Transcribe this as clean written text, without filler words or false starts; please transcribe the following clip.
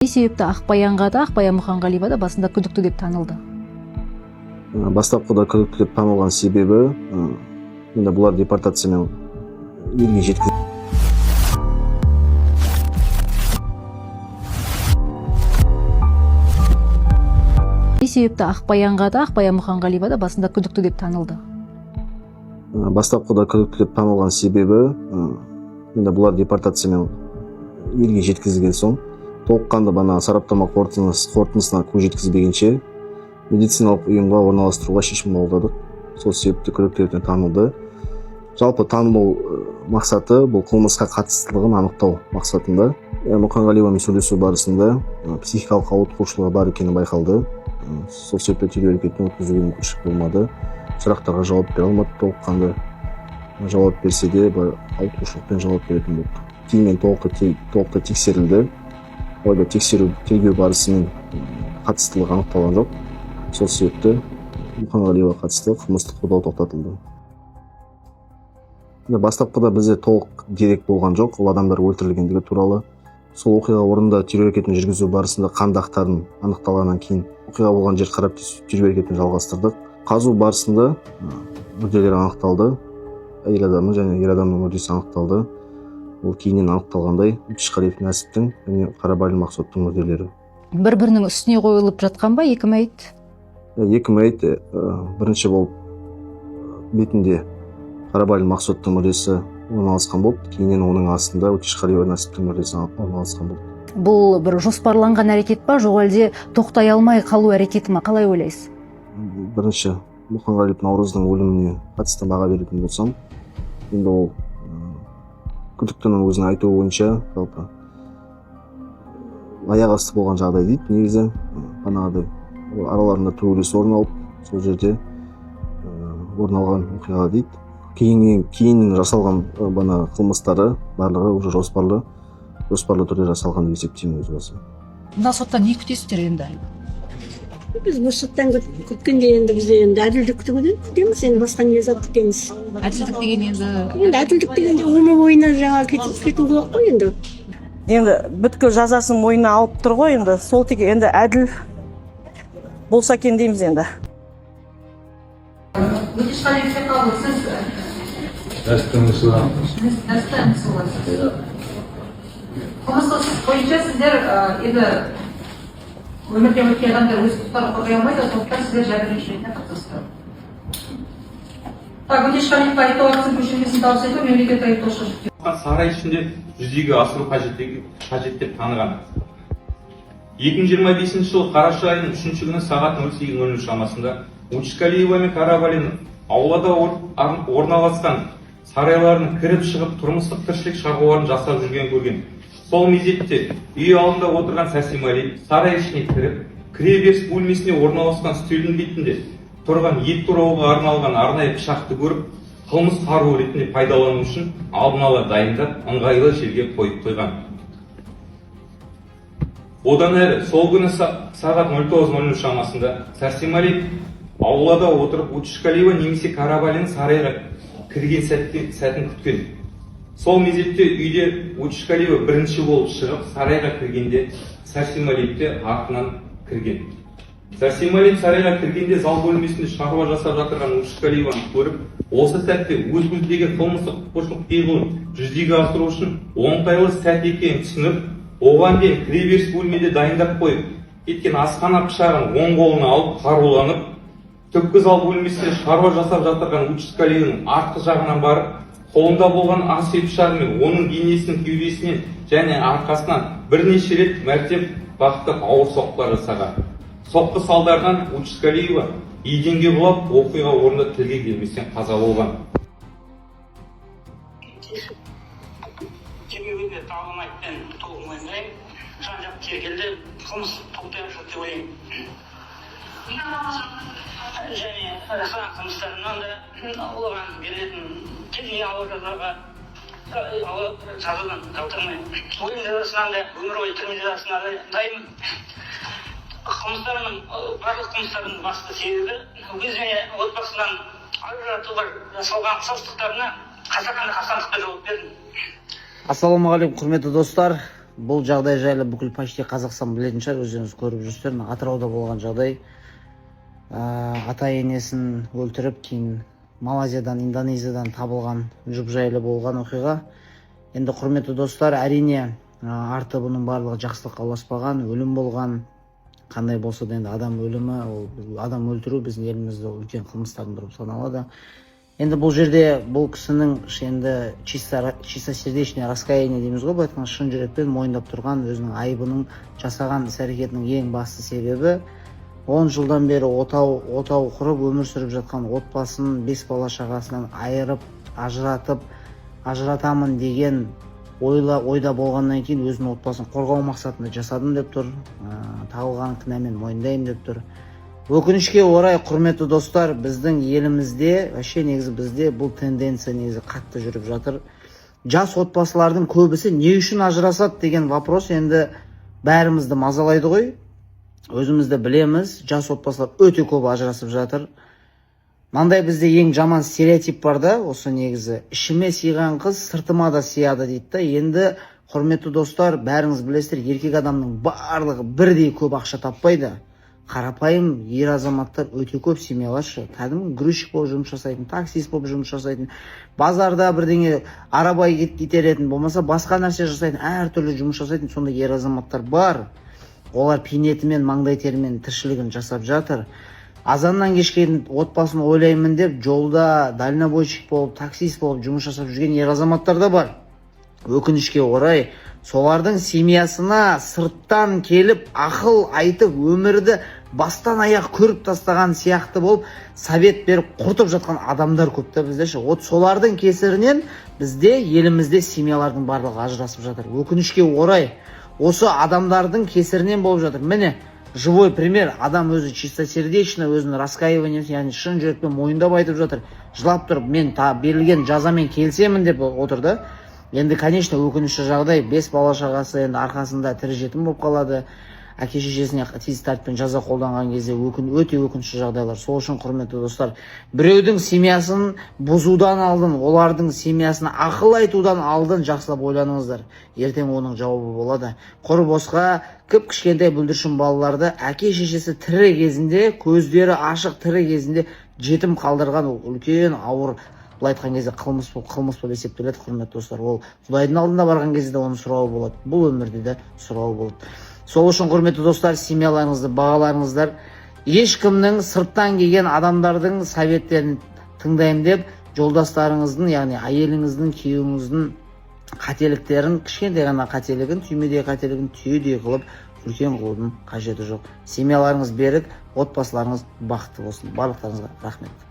Не себепті Ақбаянға да, Ақбаян Мұханғалиева да басында күдікті деп танылды? Бастапқыда күдікті деп танылған себебі, енді бұлар депортациямен елге жеткізілді. Не себепті Ақбаянға да, Ақбаян Мұханғалиева да басында күдікті деп танылды? Бастапқыда күдікті деп танылған себебі, енді бұлар депортациямен елге жеткізілген соң, толыққанды сараптама қорытындысына көз жеткізбегенше медициналық ұйымға орналастыруға шешім қабылдадық. Сол себепті күдіктілерден танылды. Жалпы танылу мақсаты бұл қылмысқа қатыстылығын анықтау мақсатында. Мұханғалиевамен сөйлесу барысында психикалық ауытқушылығы бар екені байқалды. Сол себепті тергеу әрекетін өткізуге мүмкіншілік болмады. Сұрақтарға жауап бере алмады. Толыққанды жауап берсе де ауытқушылықпен жауап беретін болды. Кейіннен толықтай тексерілді. Алайда тергеу барысымен қатыстылығы анықталған жоқ. Сол себепті Мұханғалиеваға қатысты қылмыстық қудау тоқтатылды. Бастапқыда бізде толық дерек болған жоқ, ол адамдар өлтірілгендігі туралы. Сол оқиға орнында тергеу әрекетін жүргізу барысында қандақтарын анықталғаннан кейін оқиға болған жер қарап тергеу әрекетін жалғастырдық. Қазу барысында мүрделер анықталды. Әйел адамның және ер адамның мүрдесі анықталды. Ол кейіннен анықталғандай Өтешқалиев Нәсіптің және Қарабалин Мақсұттың мүрделері. Бір-бірінің үстіне қойылып жатқан ба екі мәйіт? Екі мәйіт бірінші болып бетінде Қарабалин Мақсұттың мүрдесі орналасқан болды. Кейіннен оның астында Өтешқалиев Нәсіптің мүрдесі орналасқан болды. Бұл бір жоспарланған әрекет па, жоқ әлде тоқтай алмай қалу әрекеті ма? Қалай ойлайсыз? Бірінші Мұханғалиев Наурыздың өліміне қатысты баға беретін болсам, енді ол күдіктінің өзінің айтуы бойынша жалпы аяқ асты болған жағдай дейді. Негізі бағанағыдай араларында төбелес орын алып, сол жерде орын алған оқиға дейді. Кейіннен жасалған қылмыстары барлығы уже жоспарлы түрде жасалған деп есептеймін өз басым. Мына соттан не күтесіздер енді? Біз бұл соттан күткенде енді біз енді әділдікті күтеміз, енді басқа не зат күтеміз. Әділдік деген Енді әділдік дегенде өмір бойына жаңа кету болады қой енді. Енді бүткіл жазасын мойнына алып тұр ғой, енді сол тек енді әділ болса екен дейміз енді. Өтешқалиевке қалды, сіз қылмыстық бойынша сіздер енді өмірде өткен адамдар өз құқықтарын қорғай алмайды, сондықтан сіздер жәбірленуші ретінде қатысты. Өтешқалиевке айыптау көшірмесін дауыс айту мемлекет айыптаушы жүктеу. Сарай ішінде жүзеге асыру қажет деп таныған. 2025 жылы қараша айының 3 күні сағат 08:00 шамасында Өтешқалиева мен Қарабалин аулада орналасқан сарайларының кіріп шығып тұрмыстық тіршілік шаруаларын жасап жүрген көрген. Сол мезетте үй алдында отырған Сәрсемали сарай ішіне кіріп, кіреберіс бөлмесіне орналасқан үстелдің бетінде тұрған ет турауға арналған арнайы пышақты көріп, қылмыс қаруы ретінде пайдалану үшін алдын ала дайындап, ыңғайлы жерге қойып қойған. Одан әрі сол күні сағат 09:00 шамасында Сәрсемали аулада отырып Өтешқалиева немесе Қарабалин сарайға кірген сәтін күткен. Сол мезетте үйде Өтешқалиева бірінші болып шығып, сарайға кіргенде Сәрсемалиев те артынан кірген. Сәрсемалиев сарайға кіргенде зал бөлмесінде шаруа жасап жатырған Өтешқалиеваны көріп, осы сәтте өз көздеген қылмыстық құқықтық пиғылын жүзеге асыру үшін оңтайлы сәт екенін түсініп, оған дейін кіреберіс бөлмеде дайындап қойып кеткен асхана пышағын оң қолына алып қаруланып, түпкі зал бөлмесінде шаруа жасап жатырған Өтешқалиеваның артқы жағынан барып, қолында болған ас үй пышағымен оның денесінің кеудесінен және арқасынан бірнеше рет мәртеп бағыттап ауыр соққылар жасаған. Соққы салдарынан Өтешқалиева еденге құлап, оқиға орнында тілге келместен қаза болған. Тергеуге табылған айыппен толық мойындаймын. Жан-жақты тергелді, қылмыс тоқтатылды деп ойлаймын. Және жасаған қылмыстарынан да оған берілетін тезіне ауыр жазадан жалтармаймын. Өлім жазасынан да, өмір бойы түрме жазасынан да дайын. Қылмыстарының, барлық қылмыстардың басты себебі өзіне отбасынан ажыратулар жасалған қысастықтарына қасақана қастандыққа жауап бердім. Ассалаумағалейкум, құрметті достар. бұл жағдай жайлы бүкіл почти Қазақстан білетін шығар, өздеріңіз көріп жүрсіздер. Атырауда болған жағдай. Ата енесін өлтіріп, кейін Малайзиядан, Индонезиядан табылған жұп жайлы болған оқиға. Енді құрметті достар, әрине арты бұның барлығы жақсылыққа ұласпаған, өлім болған. Қандай болса да енді адам өлімі, адам өлтіру біздің елімізде үлкен қылмыстардың бірі саналады. Енді бұл жерде бұл кісінің енді чисто сердечное раскаяние дейміз ғой, айтқан шын жүрекпен мойындап тұрған өзінің айыбының жасаған іс-әрекетінің ең басты себебі 10 жылдан бері отау құрып өмір сүріп жатқан отбасын 5 бала шағасынан айырып, ажыратамын деген ойда болғаннан кейін өзінің отбасын қорғау мақсатында жасадым деп тұр. Тағылған кінәмен мойындаймын деп тұр. Өкінішке орай, құрметті достар, біздің елімізде, вообще негізі бізде бұл тенденция негізі қатты жүріп жатыр. Жас отбасылардың көбісі не үшін ажырасады деген вопрос енді бәрімізді мазалайды ғой. Өзімізді білеміз, жас отбасылар өте көп ажырасып жатыр. Маңдай бізде ең жаман стереотип бар да, осы негізі ішіме сыйған қыз сыртыма да сыяды дейді да. Енді құрметті достар, бәріңіз білесіздер, еркек адамның барлығы бірдей көп ақша таппайды. Қарапайым ер азаматтар өте көп семьялашы, кәдімгі грузчик болып жұмыс жасайтын, таксист болып жұмыс жасайтын, базарда бірдеңе арабай итеретін, болмаса басқа нәрсе жасайтын, әртүрлі жұмыс жасайтын сондай ер азаматтар бар. Олар пейнетімен, маңдай терімен тіршілігін жасап жатыр. Азаннан кешкен отбасын ойлаймын деп, жолда дальнобойщик болып, таксист болып жұмыс жасап жүрген ер азаматтар да бар. Өкінішке орай, солардың семьясына сырттан келіп, ақыл айтып, өмірді бастан аяқ көріп тастаған сияқты болып, совет беріп құртып жатқан адамдар көп та бізде. Солардың кесірінен бізде, елімізде семьялардың барлығы ажырасып жатыр. Өкінішке орай, осы адамдардың кесірінен болып жатыр. Міне, живой пример. Адам өзі чистосердечно, өзінің раскаиванием, яғни шын жүрекпен мойындап айтып жатыр. Жылап тұрып, мен берілген жазамен келісемін деп отыр да. Енді, конечно, өкінішті жағдай, 5 бала шағасы енді арқасында тірі жетім болып қалады. Әке шешесіне тиісті тәртіппен жаза қолданған кезде өте өкінішті жағдайлар. Сол үшін, құрметті достар, біреудің семьясын бұзудан алдын, олардың семьясына ақыл айтудан алдын жақсылап ойланыңыздар. Ертең оның жауабы болады. Құр босқа кішкентай бүлдіршін балаларды әке шешесі тірі кезінде, көздері ашық тірі кезінде жетім қалдырған үлкен ауыр, бұл айтқан кезде қылмыс болып есептеледі, құрметті достар. Ол Құдайдың алдында барған кезде оны сұрауы болады. Бұл өмірде де сұрауы болады. Сол үшін, құрметті достар, семьяларыңызды бағаларыңыздар. Ешкімнің сырттан келген адамдардың советтерін тыңдаймын деп, жолдастарыңыздың, яғни әйеліңіздің, күйеуіңіздің қателіктерін, кішкентай ғана қателігін, түймедей қателігін түйедей қылып, үлкен қылудың қажеті жоқ. Семьяларыңыз берік, отбасыларыңыз бақытты болсын. Барлықтарыңызға рахмет.